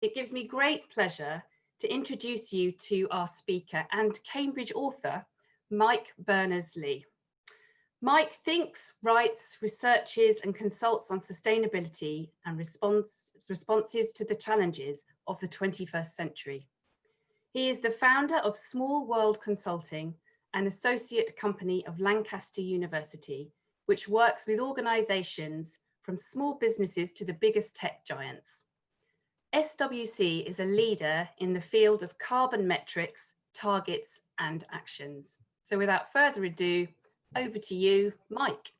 It gives me great pleasure to introduce you to our speaker and Cambridge author, Mike Berners-Lee. Mike thinks, writes, researches and consults on sustainability and responses to the challenges of the 21st century. He is the founder of Small World Consulting, an associate company of Lancaster University, which works with organisations from small businesses to the biggest tech giants. SWC is a leader in the field of carbon metrics, targets and actions. So without further ado, over to you, Mike.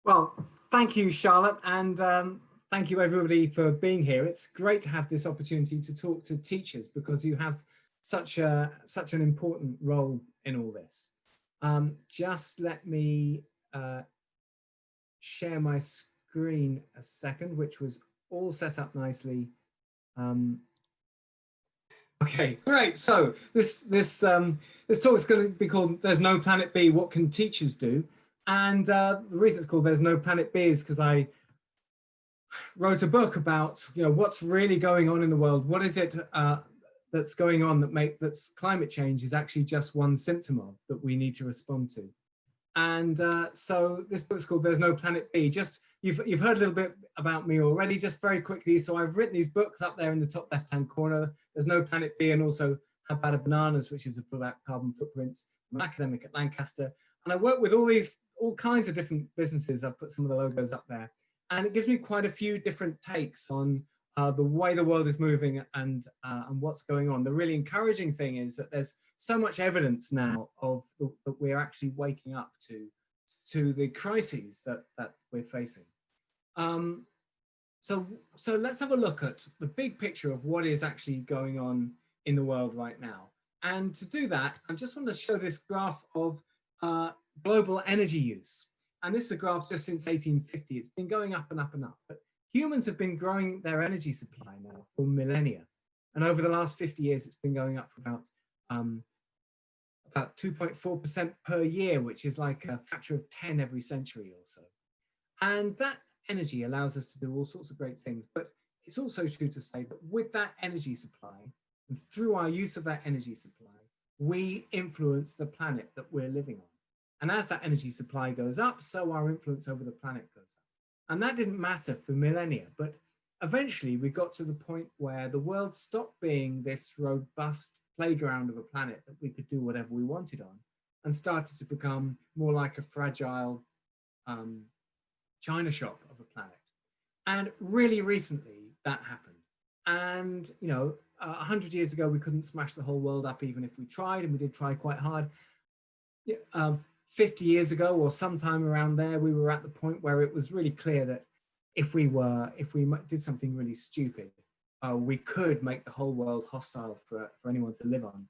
Well, thank you, Charlotte, and thank you everybody for being here. It's great to have this opportunity to talk to teachers because you have such an important role in all this. Just let me share my screen a second, which was all set up nicely. Okay, great. So this talk is going to be called "There's No Planet B: What Can Teachers Do?" And the reason it's called "There's No Planet B" is because I wrote a book about what's really going on in the world. What is it that's going on that's climate change is actually just one symptom of that we need to respond to. And so this book's called "There's No Planet B." Just you've heard a little bit about me already. Just very quickly, so I've written these books up there in the top left-hand corner. There's No Planet B, and also How Bad Are Bananas, which is a book about carbon footprints. I'm an academic at Lancaster, and I work with all kinds of different businesses. I've put some of the logos up there, and it gives me quite a few different takes on the way the world is moving and what's going on. The really encouraging thing is that there's so much evidence now that we're actually waking up to the crises that we're facing. So let's have a look at the big picture of what is actually going on in the world right now. And to do that, I just want to show this graph of global energy use. And this is a graph just since 1850. It's been going up and up and up. But humans have been growing their energy supply now for millennia. And over the last 50 years, it's been going up for about 2.4% per year, which is like a factor of 10 every century or so. And that energy allows us to do all sorts of great things. But it's also true to say that with that energy supply, and through our use of that energy supply, we influence the planet that we're living on. And as that energy supply goes up, so our influence over the planet goes up. And that didn't matter for millennia, but eventually we got to the point where the world stopped being this robust playground of a planet that we could do whatever we wanted on, and started to become more like a fragile China shop of a planet. And really recently that happened. And 100 years ago, we couldn't smash the whole world up even if we tried, and we did try quite hard. 50 years ago or sometime around there, we were at the point where it was really clear that if we did something really stupid, we could make the whole world hostile for anyone to live on.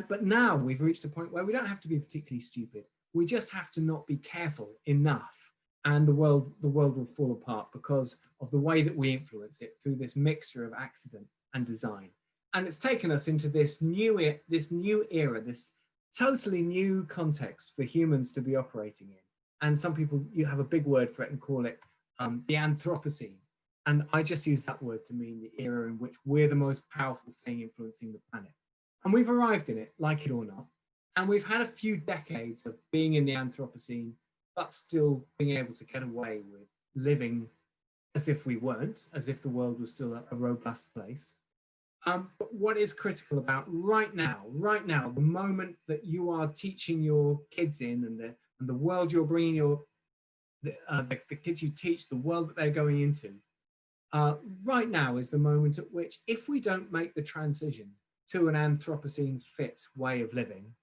But now we've reached a point where we don't have to be particularly stupid. We just have to not be careful enough, and the world will fall apart because of the way that we influence it through this mixture of accident and design. And it's taken us into this new era, this totally new context for humans to be operating in. And some people, you have a big word for it and call it the Anthropocene. And I just use that word to mean the era in which we're the most powerful thing influencing the planet. And we've arrived in it, like it or not. And we've had a few decades of being in the Anthropocene, but still being able to get away with living as if we weren't, as if the world was still a robust place. But what is critical about right now, the moment that you are teaching your kids in, and the world you're bringing the kids you teach, the world that they're going into, right now is the moment at which, if we don't make the transition to an Anthropocene fit way of living,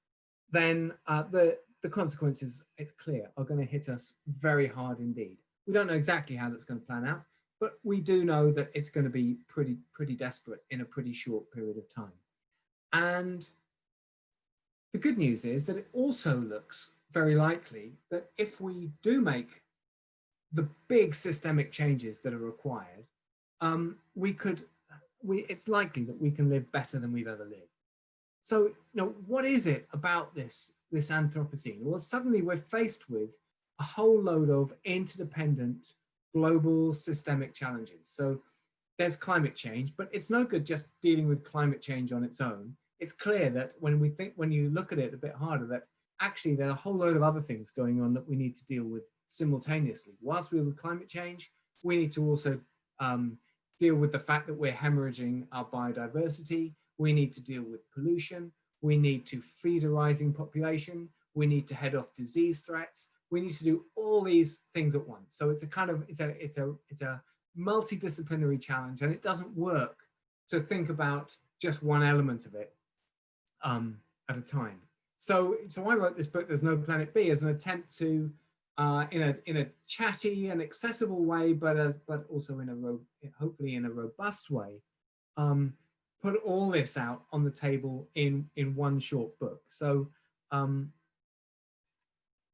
then the consequences, it's clear, are going to hit us very hard indeed. We don't know exactly how that's going to plan out, but we do know that it's going to be pretty desperate in a pretty short period of time. And the good news is that it also looks very likely that if we do make the big systemic changes that are required, it's likely that we can live better than we've ever lived. So, what is it about this Anthropocene? Well, suddenly we're faced with a whole load of interdependent global systemic challenges. So there's climate change, but it's no good just dealing with climate change on its own. It's clear that when you look at it a bit harder, that actually there are a whole load of other things going on that we need to deal with simultaneously. Whilst we're with climate change, we need to also deal with the fact that we're hemorrhaging our biodiversity. We need to deal with pollution. We need to feed a rising population. We need to head off disease threats. We need to do all these things at once. So it's a kind of, it's a multidisciplinary challenge, and it doesn't work to think about just one element of it at a time. So I wrote this book, There's No Planet B, as an attempt to, in a chatty and accessible way, but also hopefully in a robust way, put all this out on the table in one short book. So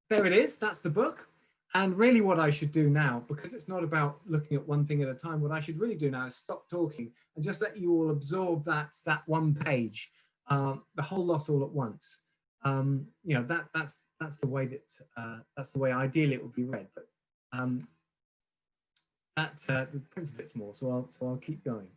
there it is, that's the book. And really what I should do now, because it's not about looking at one thing at a time, what I should really do now is stop talking and just let you all absorb that one page, the whole lot all at once. You know, that's the way ideally it would be read. But the prints a bit small, so I'll keep going.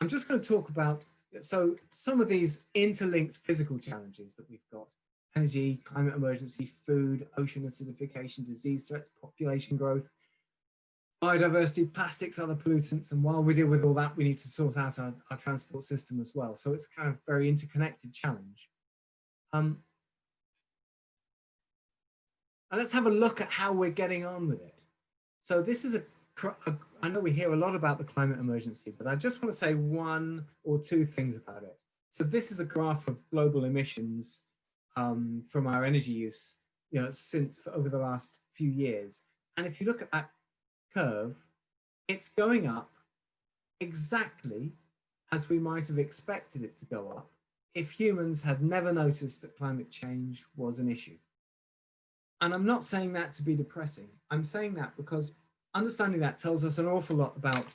I'm just going to talk about some of these interlinked physical challenges that we've got: energy, climate emergency, food, ocean acidification, disease threats, population growth, biodiversity, plastics, other pollutants. And while we deal with all that, we need to sort out our transport system as well. So it's kind of a very interconnected challenge. And let's have a look at how we're getting on with it. So this is I know we hear a lot about the climate emergency, but I just want to say one or two things about it. So this is a graph of global emissions from our energy use, you know, over the last few years. And if you look at that curve, it's going up exactly as we might have expected it to go up if humans had never noticed that climate change was an issue. And I'm not saying that to be depressing. I'm saying that because understanding that tells us an awful lot about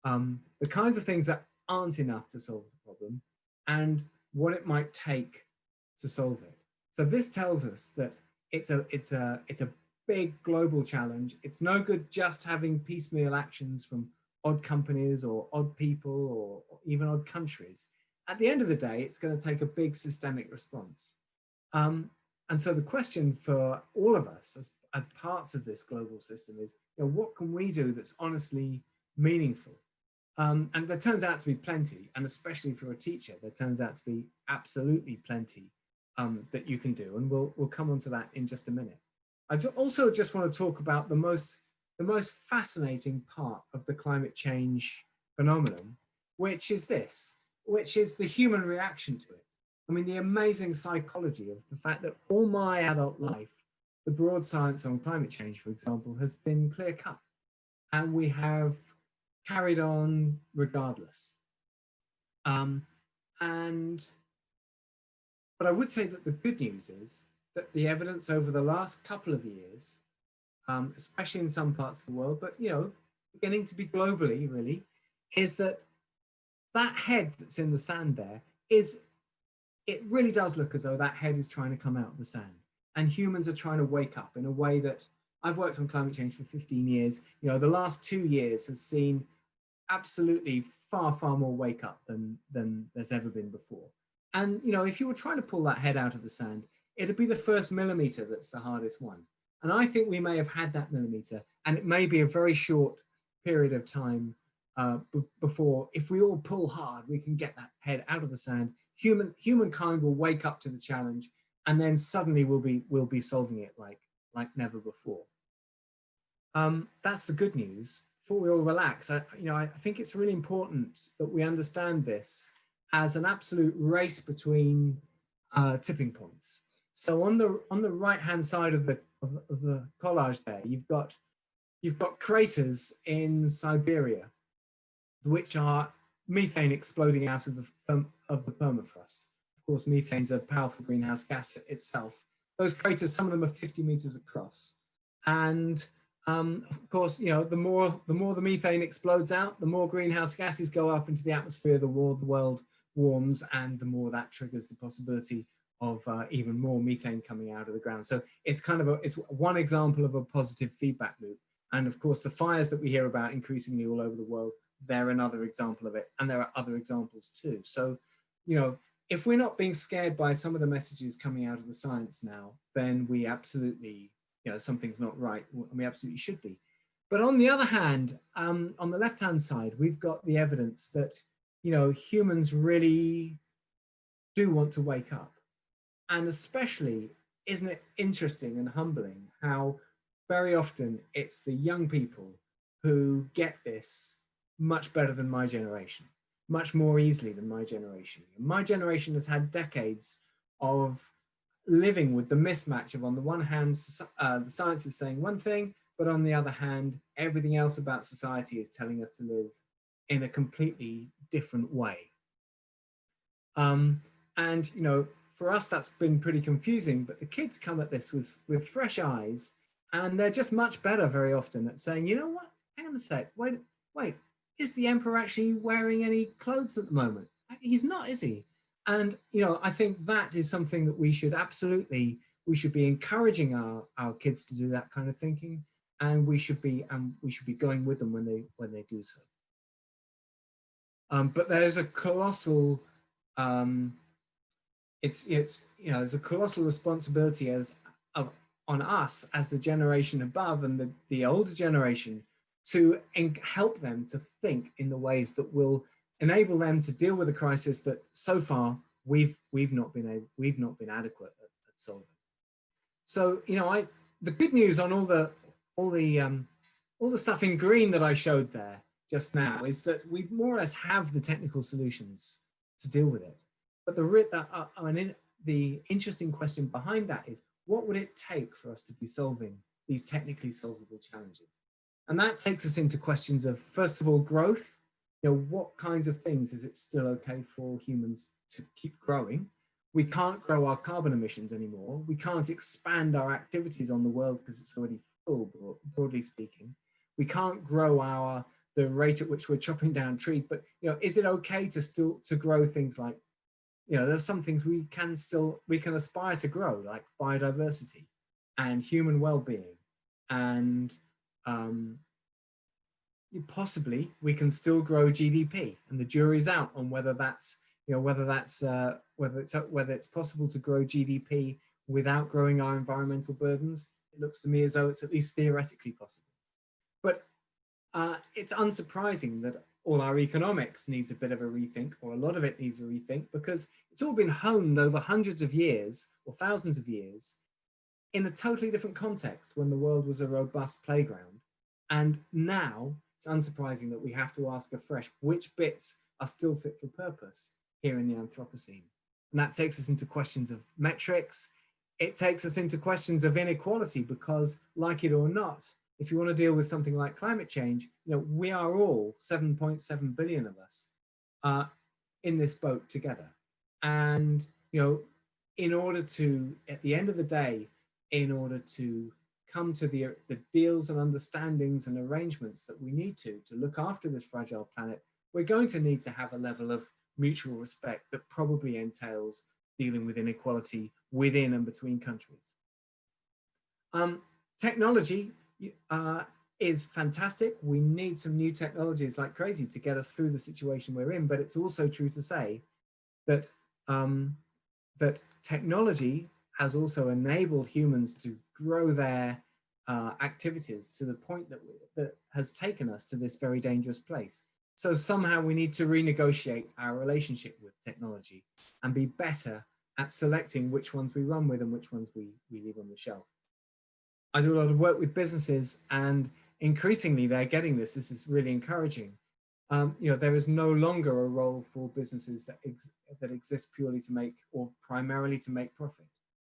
the kinds of things that aren't enough to solve the problem and what it might take to solve it. So this tells us that it's a big global challenge. It's no good just having piecemeal actions from odd companies or odd people or even odd countries. At the end of the day, it's going to take a big systemic response. And so the question for all of us as parts of this global system is, you know, what can we do that's honestly meaningful? And there turns out to be plenty, and especially for a teacher, there turns out to be absolutely plenty that you can do. And we'll come on to that in just a minute. I also just want to talk about the most fascinating part of the climate change phenomenon, which is the human reaction to it. I mean, the amazing psychology of the fact that all my adult life, the broad science on climate change, for example, has been clear cut. And we have carried on regardless. But I would say that the good news is that the evidence over the last couple of years, especially in some parts of the world, but, you know, beginning to be globally really, is that head that's in the sand there it really does look as though that head is trying to come out of the sand, and humans are trying to wake up in a way that I've worked on climate change for 15 years. You know, the last 2 years has seen absolutely far more wake up than there's ever been before. And, you know, if you were trying to pull that head out of the sand, it'd be the first millimeter that's the hardest one. And I think we may have had that millimeter, and it may be a very short period of time before, if we all pull hard, we can get that head out of the sand. Humankind will wake up to the challenge, and then suddenly we'll be solving it like never before. That's the good news. Before we all relax, I think it's really important that we understand this as an absolute race between tipping points. So on the right hand side of the collage there, you've got craters in Siberia, which are methane exploding out of the permafrost. Of course, methane's a powerful greenhouse gas itself. Those craters, some of them are 50 meters across. And of course, you know, the more the methane explodes out, the more greenhouse gases go up into the atmosphere, the more the world warms, and the more that triggers the possibility of even more methane coming out of the ground. So it's kind of it's one example of a positive feedback loop. And of course, the fires that we hear about increasingly all over the world they're another example of it. And there are other examples too. So, you know, if we're not being scared by some of the messages coming out of the science now, then we absolutely, you know, something's not right. And we absolutely should be. But on the other hand, on the left-hand side, we've got the evidence that, you know, humans really do want to wake up. And especially, isn't it interesting and humbling how very often it's the young people who get this much better than my generation, much more easily than my generation. My generation has had decades of living with the mismatch of, on the one hand, the science is saying one thing, but on the other hand, everything else about society is telling us to live in a completely different way. And, you know, for us, that's been pretty confusing, but the kids come at this with fresh eyes, and they're just much better very often at saying, you know what, hang on a sec, wait, is the emperor actually wearing any clothes at the moment? He's not, is he? And, you know, I think that is something that we should be encouraging our kids to do that kind of thinking, and we should be going with them when they do so. But there's a colossal, it's you know, there's a colossal responsibility on us as the generation above and the older generation to help them to think in the ways that will enable them to deal with a crisis that so far we've not been adequate at solving. So, you know, the good news on all the stuff in green that I showed there just now is that we more or less have the technical solutions to deal with it. But the interesting question behind that is, what would it take for us to be solving these technically solvable challenges? And that takes us into questions of, first of all, growth. You know, what kinds of things is it still okay for humans to keep growing? We can't grow our carbon emissions anymore. We can't expand our activities on the world because it's already full, broadly speaking. We can't grow the rate at which we're chopping down trees. But, you know, is it okay to grow things like, you know, there's some things we can aspire to grow, like biodiversity and human well-being, and possibly we can still grow GDP, and the jury's out on whether it's possible to grow GDP without growing our environmental burdens. It looks to me as though it's at least theoretically possible. But it's unsurprising that all our economics needs a bit of a rethink, or a lot of it needs a rethink, because it's all been honed over hundreds of years or thousands of years in a totally different context when the world was a robust playground. And now it's unsurprising that we have to ask afresh which bits are still fit for purpose here in the Anthropocene. And that takes us into questions of metrics. It takes us into questions of inequality, because, like it or not, if you want to deal with something like climate change, you know, we are all 7.7 billion of us in this boat together. And, you know, in order to, at the end of the day, in order to come to the deals and understandings and arrangements that we need to look after this fragile planet, we're going to need to have a level of mutual respect that probably entails dealing with inequality within and between countries. Technology is fantastic. We need some new technologies like crazy to get us through the situation we're in, but it's also true to say that that technology has also enabled humans to grow their activities to the point that has taken us to this very dangerous place. So somehow we need to renegotiate our relationship with technology and be better at selecting which ones we run with and which ones we leave on the shelf. I do a lot of work with businesses, and increasingly they're getting this. This is really encouraging. You know, there is no longer a role for businesses that exist purely to make, or primarily to make profit.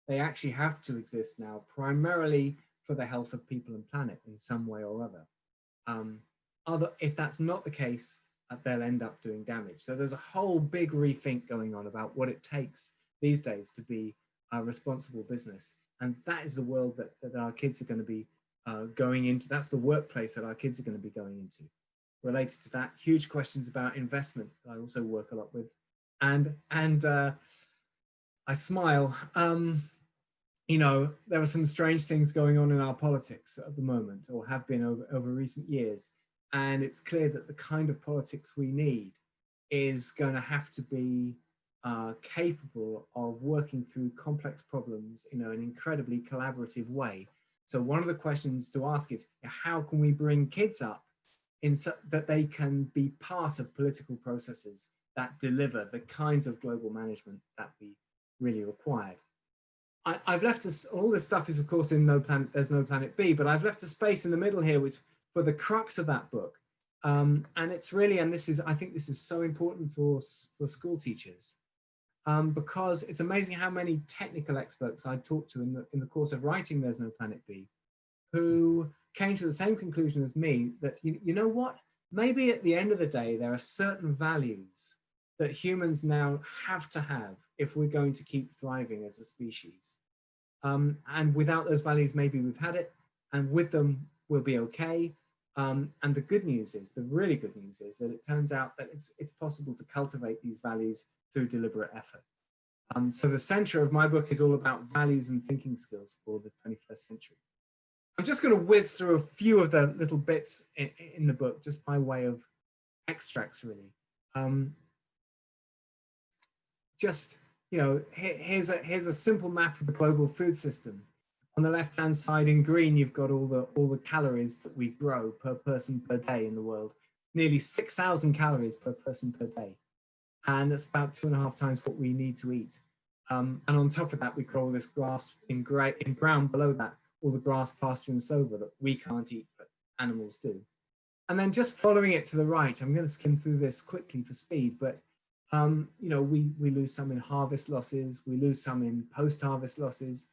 They actually have to exist now primarily for the health of people and planet in some way or other. If that's not the case, they'll end up doing damage. So there's a whole big rethink going on about what it takes these days to be a responsible business. And that is the world that our kids are going to be going into. That's the workplace that our kids are going to be going into. Related to that, huge questions about investment that I also work a lot with. And I smile. You know, there are some strange things going on in our politics at the moment, or have been over recent years. And it's clear that the kind of politics we need is going to have to be capable of working through complex problems in an incredibly collaborative way. So one of the questions to ask is, how can we bring kids up that they can be part of political processes that deliver the kinds of global management that we really required? I've left us, all this stuff is of course in There's No Planet B, but I've left a space in the middle here which for the crux of that book. And it's really, and I think this is so important for school teachers, because it's amazing how many technical experts I talked to in the course of writing There's No Planet B, who came to the same conclusion as me, that you know what, maybe at the end of the day, there are certain values that humans now have to have if we're going to keep thriving as a species. And without those values, maybe we've had it, and with them, we'll be okay. And the good news is, the really good news is that it turns out that it's possible to cultivate these values through deliberate effort. So the center of my book is all about values and thinking skills for the 21st century. I'm just going to whiz through a few of the little bits in the book, just by way of extracts, really. Here's a simple map of the global food system. On the left-hand side in green, you've got all the calories that we grow per person per day in the world. Nearly 6,000 calories per person per day. And that's about 2.5 times what we need to eat. And on top of that, we grow all this grass in brown below that, all the grass, pasture, and sover that we can't eat, but animals do. And then just following it to the right, I'm going to skim through this quickly for speed, but we lose some in harvest losses, we lose some in post-harvest losses,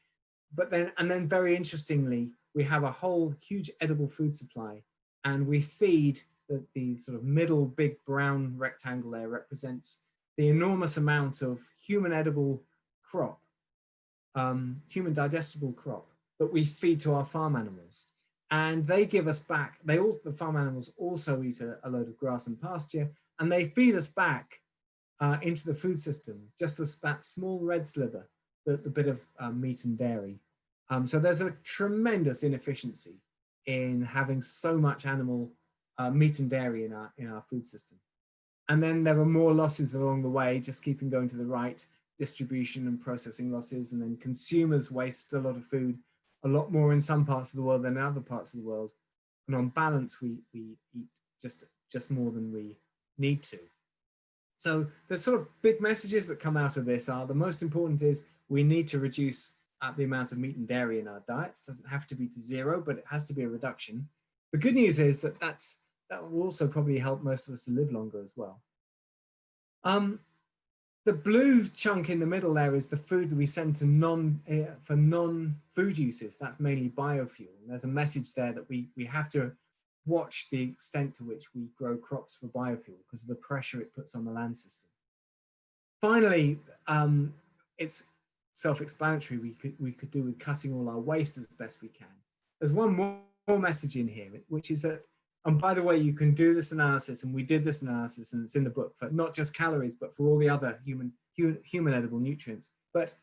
but then very interestingly, we have a whole huge edible food supply, and we feed the sort of middle big brown rectangle there represents the enormous amount of human edible crop, human digestible crop that we feed to our farm animals. And they give us back, the farm animals also eat a load of grass and pasture, and they feed us back into the food system, just as that small red sliver, the bit of meat and dairy. So there's a tremendous inefficiency in having so much animal meat and dairy in our food system. And then there are more losses along the way, just keeping going to the right, distribution and processing losses, and then consumers waste a lot of food, a lot more in some parts of the world than in other parts of the world. And on balance, we eat just more than we need to. So the sort of big messages that come out of this are, the most important is we need to reduce the amount of meat and dairy in our diets. It doesn't have to be to zero, but it has to be a reduction. The good news is that will also probably help most of us to live longer as well. The blue chunk in the middle there is the food that we send to non-food uses. That's mainly biofuel. And there's a message there that we have to watch the extent to which we grow crops for biofuel because of the pressure it puts on the land system. Finally, it's self-explanatory. We could do with cutting all our waste as best we can. There's one more message in here, which is that, and by the way, you can do this analysis, and we did this analysis, and it's in the book, for not just calories, but for all the other human edible nutrients. But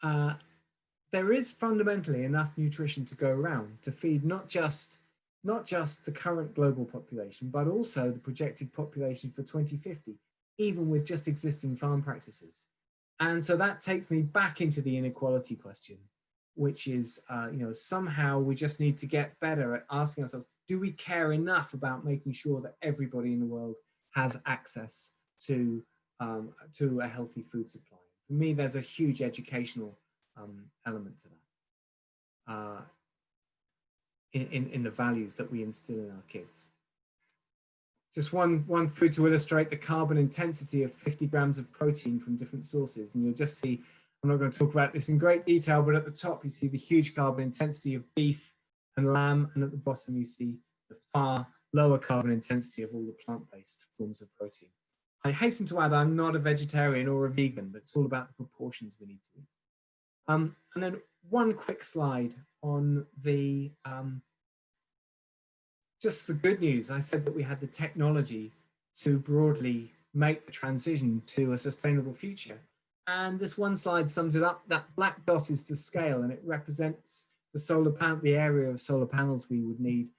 there is fundamentally enough nutrition to go around to feed not just the current global population, but also the projected population for 2050, even with just existing farm practices. And so that takes me back into the inequality question, which is, somehow we just need to get better at asking ourselves, do we care enough about making sure that everybody in the world has access to a healthy food supply? For me, there's a huge educational element to that in the values that we instill in our kids. Just one food to illustrate the carbon intensity of 50 grams of protein from different sources. And you'll just see, I'm not going to talk about this in great detail, but at the top you see the huge carbon intensity of beef and lamb, and at the bottom you see the far lower carbon intensity of all the plant-based forms of protein. I hasten to add, I'm not a vegetarian or a vegan, but it's all about the proportions we need to eat. And then one quick slide on the just the good news. I said that we had the technology to broadly make the transition to a sustainable future. And this one slide sums it up. That black dot is to scale, and it represents the area of solar panels we would need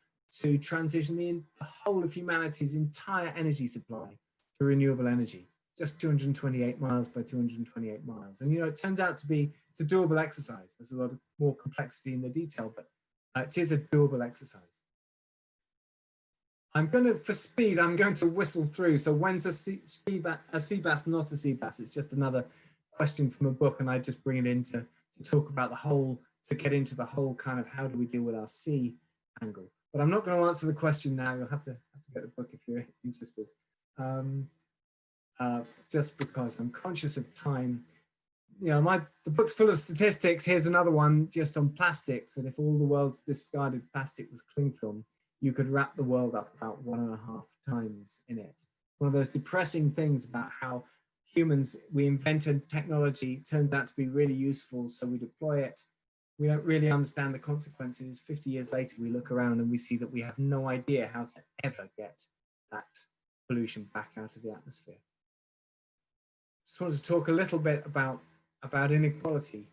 to transition the whole of humanity's entire energy supply to renewable energy. Just 228 miles by 228 miles. And, it turns out to be, it's a doable exercise. There's a lot of more complexity in the detail, but it is a doable exercise. For speed, I'm going to whistle through. So when's a sea bass not a sea bass? It's just another question from a book, and I just bring it in to talk about the whole, to get into the whole kind of how do we deal with our sea angle. But I'm not going to answer the question now. You'll have to get the book if you're interested. Just because I'm conscious of time. The book's full of statistics. Here's another one just on plastics, that if all the world's discarded plastic was cling film, you could wrap the world up about 1.5 times in it. One of those depressing things about how humans, we invented technology, it turns out to be really useful, so we deploy it. We don't really understand the consequences. 50 years later, we look around and we see that we have no idea how to ever get that pollution back out of the atmosphere. Just wanted to talk a little bit about inequality.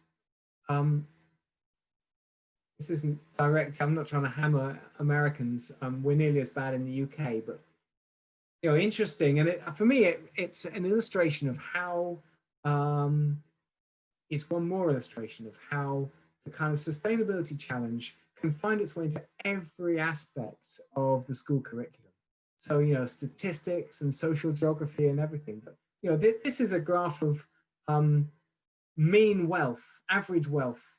This isn't direct. I'm not trying to hammer Americans. We're nearly as bad in the UK, but interesting. And for me, it's an illustration of how. It's one more illustration of how the kind of sustainability challenge can find its way into every aspect of the school curriculum. So statistics and social geography and everything. But this is a graph of mean wealth, average wealth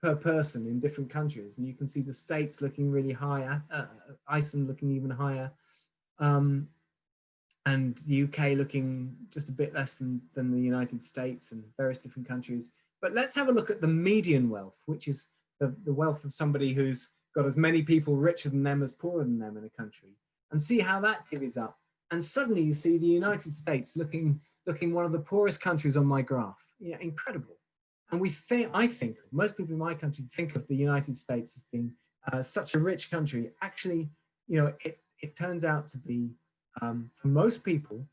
per person in different countries, and you can see the States looking really high, Iceland looking even higher, and the UK looking just a bit less than the United States and various different countries. But let's have a look at the median wealth, which is the wealth of somebody who's got as many people richer than them as poorer than them in a country, and see how that divvies up. And suddenly you see the United States looking one of the poorest countries on my graph. Incredible. And I think most people in my country think of the United States as being such a rich country. Actually, it turns out to be, for most people,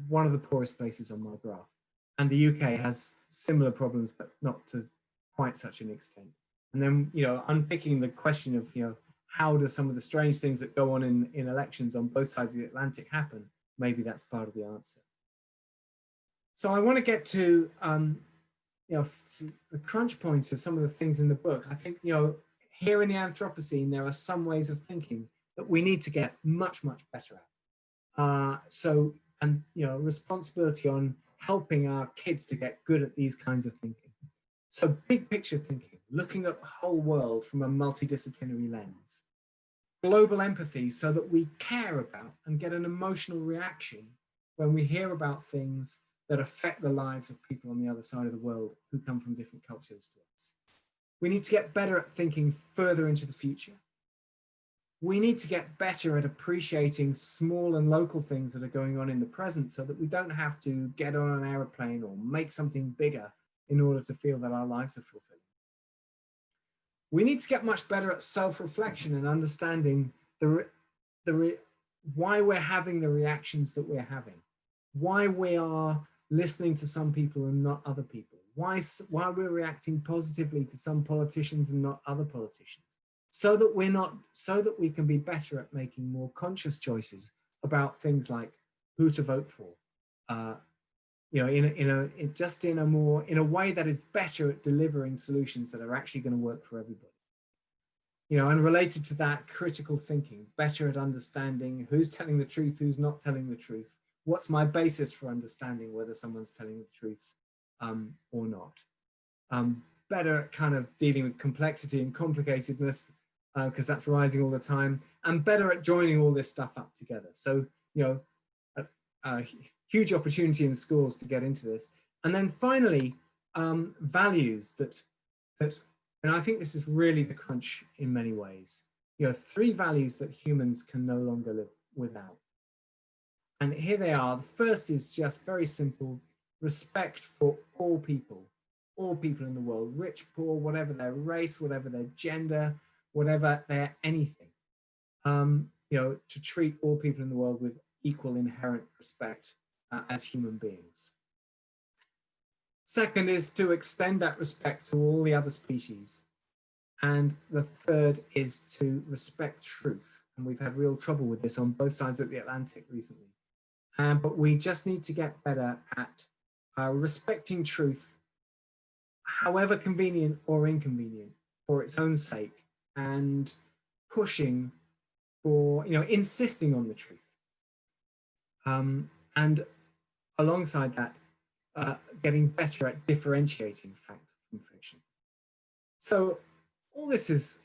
one of the poorest places on my graph. And the UK has similar problems, but not to quite such an extent. And then, unpicking the question of, how do some of the strange things that go on in elections on both sides of the Atlantic happen? Maybe that's part of the answer. So I want to get to, the crunch point of some of the things in the book. I think, here in the Anthropocene, there are some ways of thinking that we need to get much, much better at. Responsibility on helping our kids to get good at these kinds of thinking. So big picture thinking, looking at the whole world from a multidisciplinary lens. Global empathy, so that we care about and get an emotional reaction when we hear about things that affect the lives of people on the other side of the world who come from different cultures to us. We need to get better at thinking further into the future. We need to get better at appreciating small and local things that are going on in the present, so that we don't have to get on an aeroplane or make something bigger in order to feel that our lives are fulfilling. We need to get much better at self-reflection and understanding why we're having the reactions that we're having, why we are listening to some people and not other people, why we're reacting positively to some politicians and not other politicians, so that we can be better at making more conscious choices about things like who to vote for, in a way that is better at delivering solutions that are actually going to work for everybody. And related to that, critical thinking, better at understanding who's telling the truth, who's not telling the truth. What's my basis for understanding whether someone's telling the truth or not? Better at kind of dealing with complexity and complicatedness, because that's rising all the time, and better at joining all this stuff up together. So, a huge opportunity in schools to get into this. And then finally, values that, and I think this is really the crunch in many ways. 3 values that humans can no longer live without. And here they are. The first is just very simple: respect for all people in the world, rich, poor, whatever their race, whatever their gender, whatever their anything. To treat all people in the world with equal inherent respect as human beings. Second is to extend that respect to all the other species. And the third is to respect truth and we've had real trouble with this on both sides of the Atlantic recently. But we just need to get better at respecting truth, however convenient or inconvenient, for its own sake, and pushing for, insisting on the truth. And alongside that, getting better at differentiating fact from fiction. So all this is,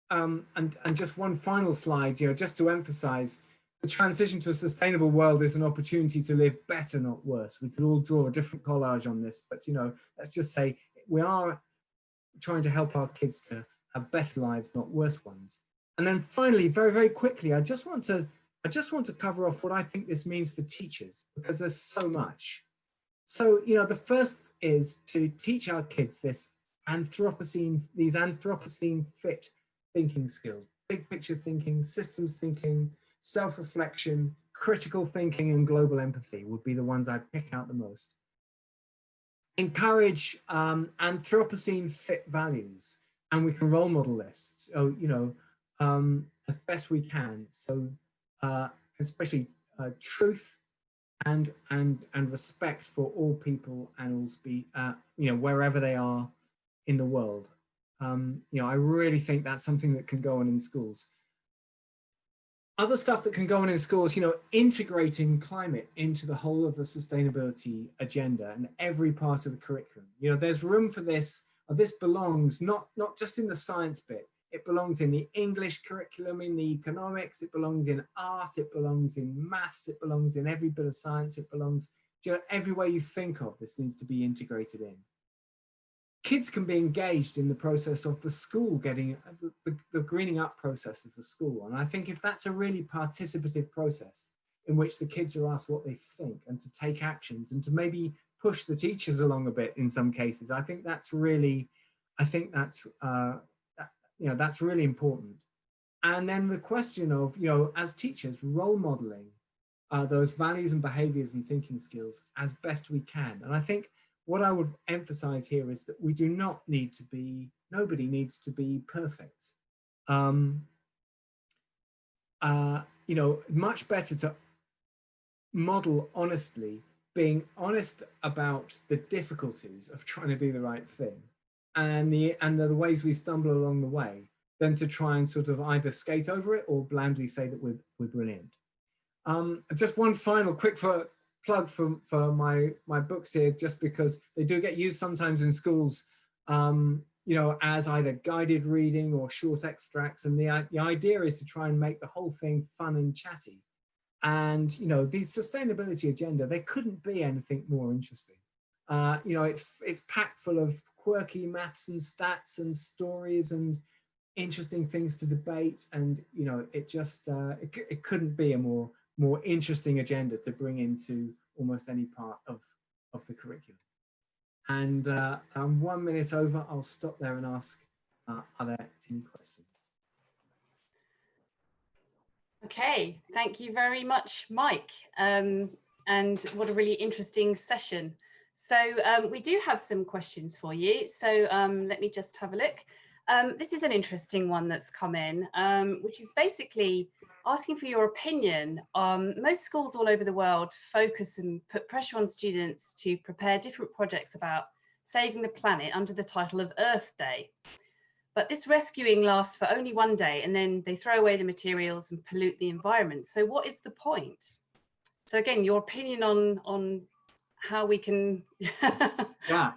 and just one final slide, just to emphasize, the transition to a sustainable world is an opportunity to live better, not worse. We could all draw a different collage on this, but let's just say we are trying to help our kids to have better lives, not worse ones. And then finally, very, very quickly, I just want to cover off what I think this means for teachers, because there's so much. So, the first is to teach our kids these Anthropocene fit thinking skills: big picture thinking, systems thinking, self-reflection, critical thinking, and global empathy would be the ones I'd pick out the most. Encourage Anthropocene fit values, and we can role model this. So, as best we can. So, especially truth and respect for all people and all wherever they are in the world. I really think that's something that can go on in schools. Other stuff that can go on in schools, integrating climate into the whole of the sustainability agenda and every part of the curriculum. There's room for this. This belongs not just in the science bit. It belongs in the English curriculum, in the economics. It belongs in art. It belongs in maths. It belongs in every bit of science. It belongs, everywhere you think of, this needs to be integrated in. Kids can be engaged in the process of the school getting the greening up process of the school. And I think if that's a really participative process in which the kids are asked what they think and to take actions and to maybe push the teachers along a bit in some cases, I think that's really important. And then the question of, as teachers, role modeling those values and behaviors and thinking skills as best we can. And I think what I would emphasize here is that we do not need to be, nobody needs to be perfect. Much better to model honestly, being honest about the difficulties of trying to do the right thing and the ways we stumble along the way, than to try and sort of either skate over it or blandly say that we're brilliant. Just one final quick plug for my books here, just because they do get used sometimes in schools, as either guided reading or short extracts. And the idea is to try and make the whole thing fun and chatty. And, the sustainability agenda, there couldn't be anything more interesting. It's packed full of quirky maths and stats and stories and interesting things to debate. And, it just, it couldn't be a more interesting agenda to bring into almost any part of the curriculum. And I'm 1 minute over. I'll stop there and ask, are there any questions? Okay, thank you very much, Mike. And what a really interesting session. So we do have some questions for you. So let me just have a look. This is an interesting one that's come in, which is basically asking for your opinion. Most schools all over the world focus and put pressure on students to prepare different projects about saving the planet under the title of Earth Day. But this rescuing lasts for only one day, and then they throw away the materials and pollute the environment. So what is the point? So again, your opinion on how we can... Yeah,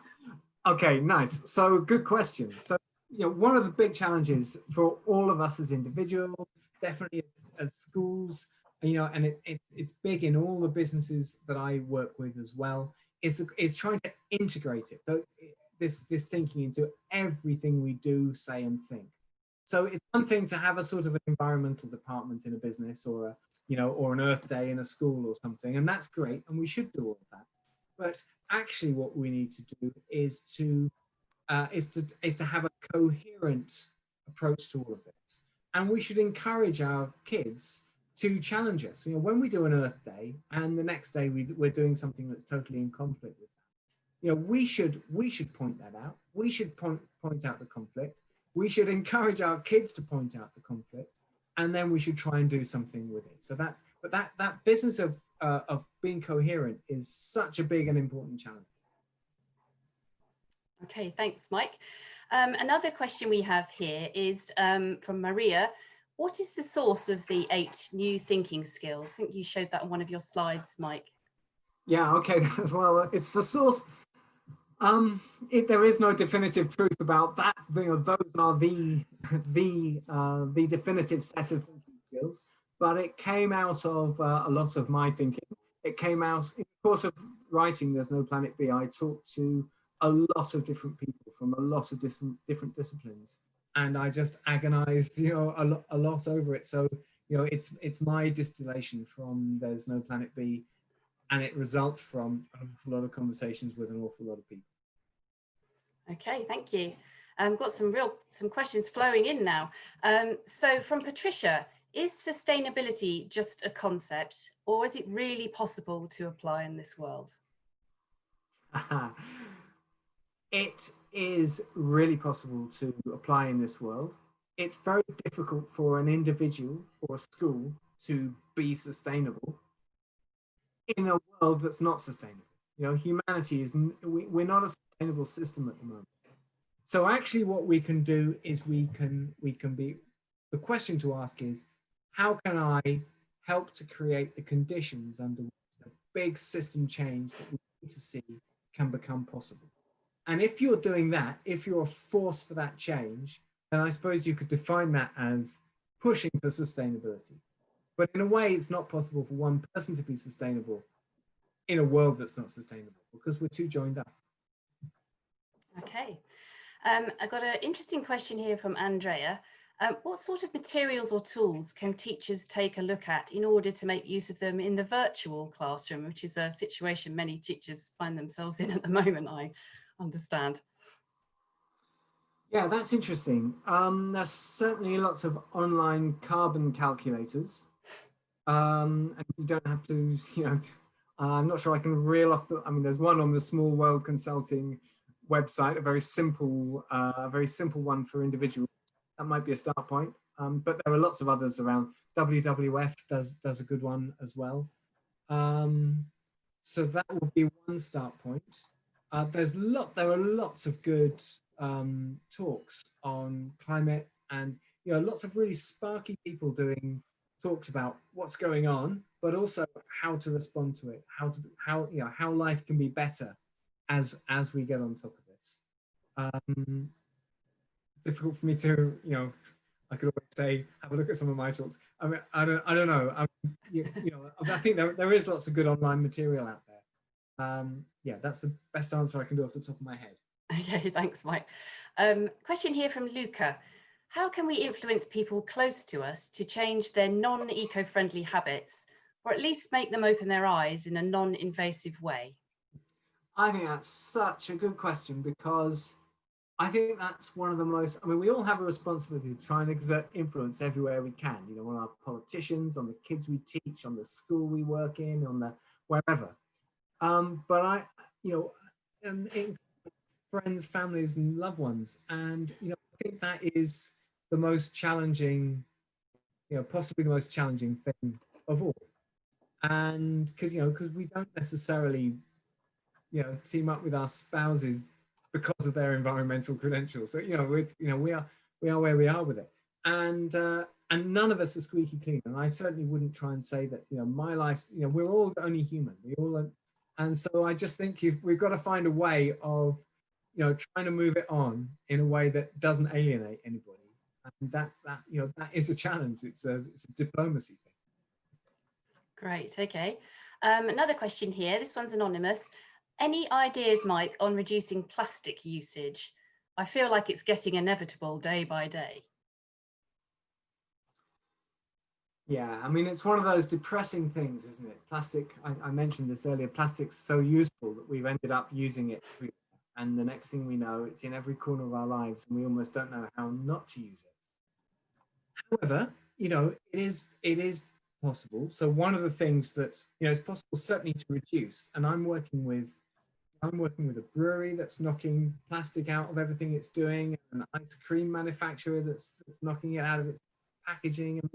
okay, nice. So good question. So, one of the big challenges for all of us as individuals, definitely as schools, and it's big in all the businesses that I work with as well, is trying to integrate it. So this thinking into everything we do, say, and think. So it's one thing to have a sort of an environmental department in a business, or or an Earth Day in a school or something, and that's great, and we should do all of that. But actually, what we need to do is to have a coherent approach to all of this, and we should encourage our kids to challenge us. When we do an Earth Day, and the next day we're doing something that's totally in conflict with that, we should point that out. We should point out the conflict. We should encourage our kids to point out the conflict, and then we should try and do something with it. So that business of being coherent is such a big and important challenge. Okay, thanks, Mike. Another question we have here is from Maria. What is the source of the 8 new thinking skills? I think you showed that on one of your slides, Mike. Yeah, okay. Well, it's the source. There is no definitive truth about that. Those are the definitive set of thinking skills. But it came out of a lot of my thinking. It came out in the course of writing There's No Planet B. I talked to a lot of different people from a lot of different disciplines, and I just agonized, a lot over it. So, it's my distillation from There's No Planet B, and it results from an awful lot of conversations with an awful lot of people. Okay, thank you. Got some questions flowing in now. So from Patricia, is sustainability just a concept, or is it really possible to apply in this world? It is really possible to apply in this world. It's very difficult for an individual or a school to be sustainable in a world that's not sustainable. Humanity we're not a sustainable system at the moment. So actually what we can do is we can be, the question to ask is, how can I help to create the conditions under which the big system change that we need to see can become possible? And if you're doing that, if you're a force for that change, then I suppose you could define that as pushing for sustainability. But in a way, it's not possible for one person to be sustainable in a world that's not sustainable, because we're too joined up. Okay. I got an interesting question here from Andrea. What sort of materials or tools can teachers take a look at in order to make use of them in the virtual classroom, which is a situation many teachers find themselves in at the moment, I understand? Yeah, that's interesting. There's certainly lots of online carbon calculators. And you don't have to, I'm not sure I can reel off there's one on the Small World Consulting website, a very simple one for individuals. That might be a start point. But there are lots of others around. WWF does a good one as well. So that would be one start point. There are lots of good talks on climate, and lots of really sparky people doing talks about what's going on, but also how to respond to it, how life can be better as we get on top of this. Difficult for me to, I could always say, have a look at some of my talks. I mean, I don't know. I think there is lots of good online material out there. Yeah, that's the best answer I can do off the top of my head. Okay, thanks, Mike. Question here from Luca. How can we influence people close to us to change their non-eco-friendly habits, or at least make them open their eyes in a non-invasive way? I think that's such a good question, because I think that's one of the most, we all have a responsibility to try and exert influence everywhere we can, on our politicians, on the kids we teach, on the school we work in, on the wherever. But in friends, families, and loved ones. And, I think that is the most challenging, possibly the most challenging thing of all. And because we don't necessarily, team up with our spouses because of their environmental credentials. So, we are where we are with it. And none of us are squeaky clean. And I certainly wouldn't try and say that, my life, we're all only human. And so I just think we've got to find a way of, trying to move it on in a way that doesn't alienate anybody. And that is a challenge. It's a diplomacy thing. Great, okay. Another question here, this one's anonymous. Any ideas, Mike, on reducing plastic usage? I feel like it's getting inevitable day by day. Yeah, it's one of those depressing things, isn't it? Plastic, I mentioned this earlier, plastic's so useful that we've ended up using it. And the next thing we know, it's in every corner of our lives, and we almost don't know how not to use it. However, it is possible. So one of the things that, it's possible certainly to reduce, and I'm working with a brewery that's knocking plastic out of everything it's doing, an ice cream manufacturer that's knocking it out of its packaging, and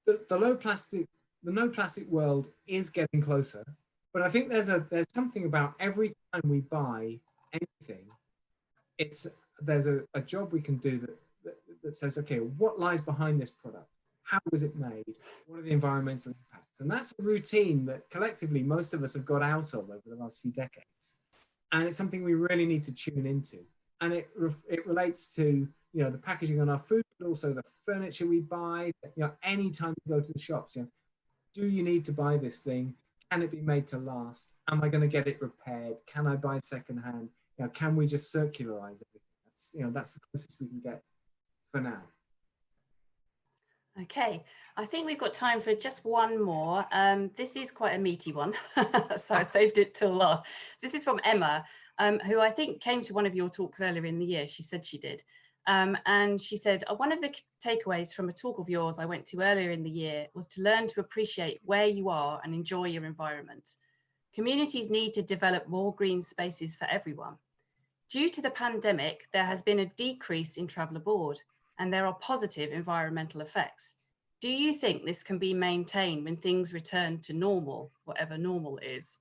the no plastic world is getting closer. But I think there's something about every time we buy anything, there's a job we can do that says, okay, what lies behind this product? How was it made? What are the environmental impacts? And that's a routine that collectively most of us have got out of over the last few decades. And it's something we really need to tune into. And it relates to, the packaging on our food, but also the furniture we buy. Anytime you go to the shops, do you need to buy this thing? Can it be made to last? Am I going to get it repaired? Can I buy secondhand? Can we just circularize everything? That's the closest we can get for now. Okay, I think we've got time for just one more. This is quite a meaty one, so I saved it till last. This is from Emma, who I think came to one of your talks earlier in the year. She said she did. And she said, one of the takeaways from a talk of yours I went to earlier in the year was to learn to appreciate where you are and enjoy your environment. Communities need to develop more green spaces for everyone. Due to the pandemic, there has been a decrease in travel abroad, and there are positive environmental effects. Do you think this can be maintained when things return to normal, whatever normal is?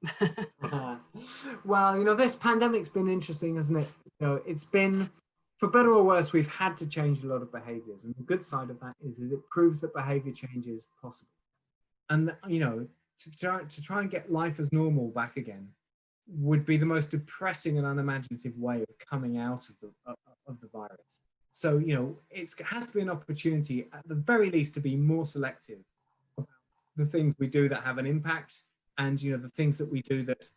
Well, this pandemic's been interesting, hasn't it? It's been, for better or worse, we've had to change a lot of behaviors. And the good side of that is that it proves that behavior change is possible. And, to try and get life as normal back again would be the most depressing and unimaginative way of coming out of the virus. So, it has to be an opportunity, at the very least, to be more selective about the things we do that have an impact, and the things that we do that,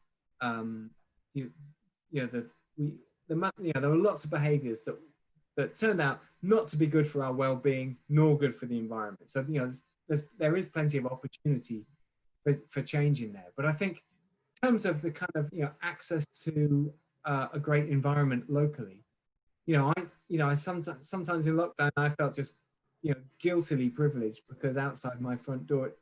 there are lots of behaviours that turned out not to be good for our well-being nor good for the environment. So, there is plenty of opportunity for change in there. But I think, in terms of the kind of access to a great environment locally, I sometimes in lockdown I felt just guiltily privileged because outside my front door it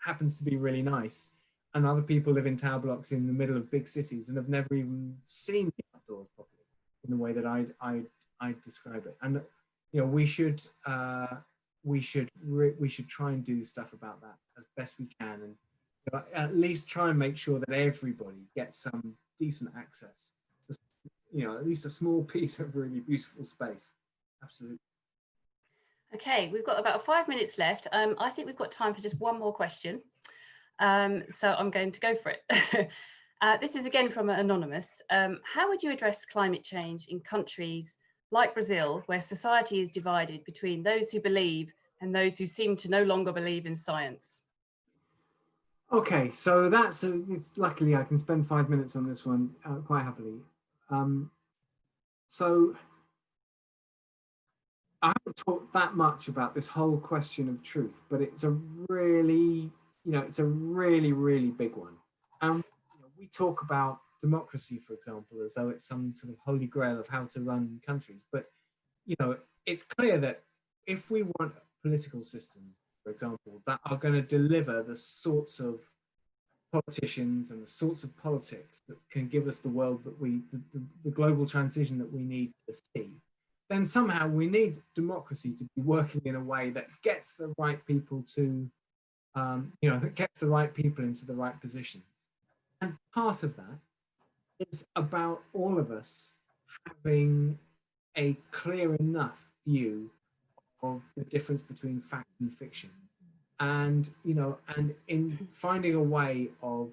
happens to be really nice, and other people live in tower blocks in the middle of big cities and have never even seen the outdoors properly in the way that I describe it. And we should try and do stuff about that as best we can, and at least try and make sure that everybody gets some decent access to, at least a small piece of really beautiful space. Absolutely. Okay, we've got about 5 minutes left. I think we've got time for just one more question. So I'm going to go for it. This is again from Anonymous. How would you address climate change in countries like Brazil, where society is divided between those who believe and those who seem to no longer believe in science? Okay, so luckily I can spend 5 minutes on this one quite happily. So I haven't talked that much about this whole question of truth, but it's a really, really big one. And we talk about democracy, for example, as though it's some sort of holy grail of how to run countries. But, it's clear that if we want a political system, for example, that are going to deliver the sorts of politicians and the sorts of politics that can give us the world that the global transition that we need to see, then somehow we need democracy to be working in a way that gets the right people to, that gets the right people into the right positions. And part of that is about all of us having a clear enough view of the difference between fact and fiction. And, and in finding a way of,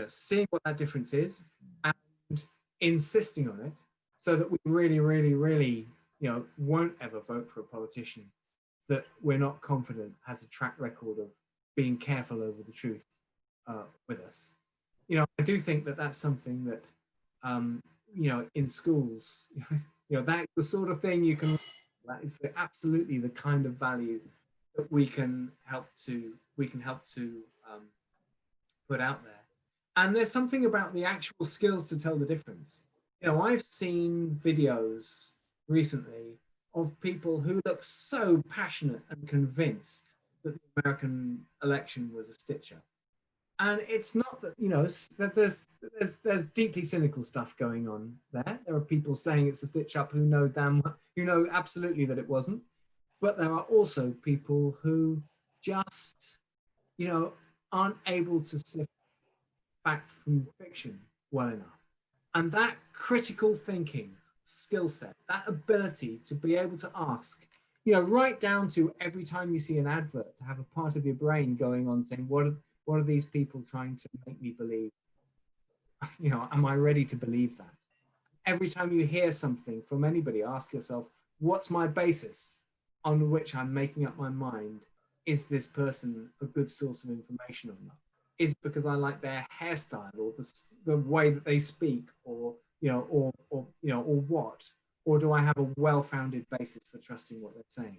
seeing what that difference is and insisting on it, so that we really, really, really, won't ever vote for a politician that we're not confident has a track record of being careful over the truth with us. I do think that that's something that, in schools, that's the sort of thing that is absolutely the kind of value that we can help to put out there. And there's something about the actual skills to tell the difference. I've seen videos recently of people who look so passionate and convinced that the American election was a stitch-up. And it's not that, that there's deeply cynical stuff going on there. There are people saying it's a stitch-up who know absolutely that it wasn't. but there are also people who just, aren't able to sift fact from fiction well enough. And that critical thinking skill set, that ability to be able to ask, right down to every time you see an advert, to have a part of your brain going on saying, what are these people trying to make me believe? Am I ready to believe that? Every time you hear something from anybody, ask yourself, what's my basis on which I'm making up my mind? Is this person a good source of information or not? Is it because I like their hairstyle or the way that they speak, or what? Or do I have a well-founded basis for trusting what they're saying?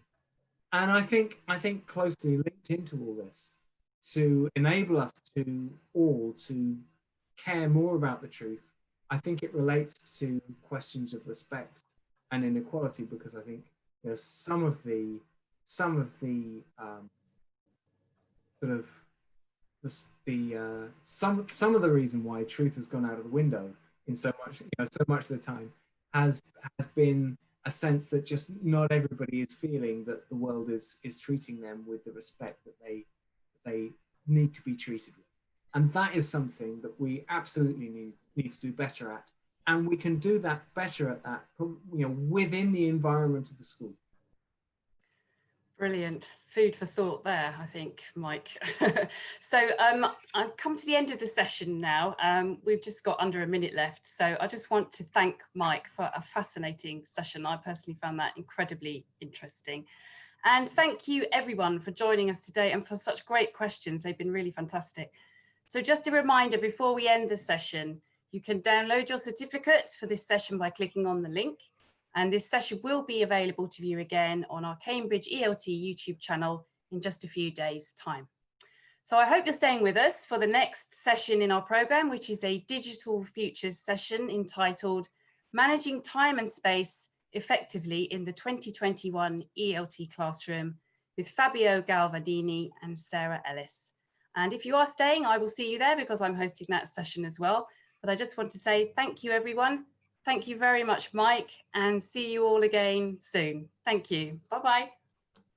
And I think closely linked into all this, to enable us to all to care more about the truth, I think it relates to questions of respect and inequality, because I think some of the sort of some of the reason why truth has gone out of the window in so much of the time has been a sense that just not everybody is feeling that the world is treating them with the respect that they need to be treated with. And that is something that we absolutely need to do better at. And we can do that better at that, within the environment of the school. Brilliant. Food for thought there, I think, Mike. So I've come to the end of the session now. We've just got under a minute left. So I just want to thank Mike for a fascinating session. I personally found that incredibly interesting. And thank you everyone for joining us today and for such great questions. They've been really fantastic. So just a reminder before we end the session, you can download your certificate for this session by clicking on the link. And this session will be available to view again on our Cambridge ELT YouTube channel in just a few days' time. So I hope you're staying with us for the next session in our programme, which is a Digital Futures session entitled Managing Time and Space Effectively in the 2021 ELT Classroom with Fabio Galvadini and Sarah Ellis. And if you are staying, I will see you there because I'm hosting that session as well. But I just want to say thank you, everyone. Thank you very much, Mike, and see you all again soon. Thank you. Bye-bye.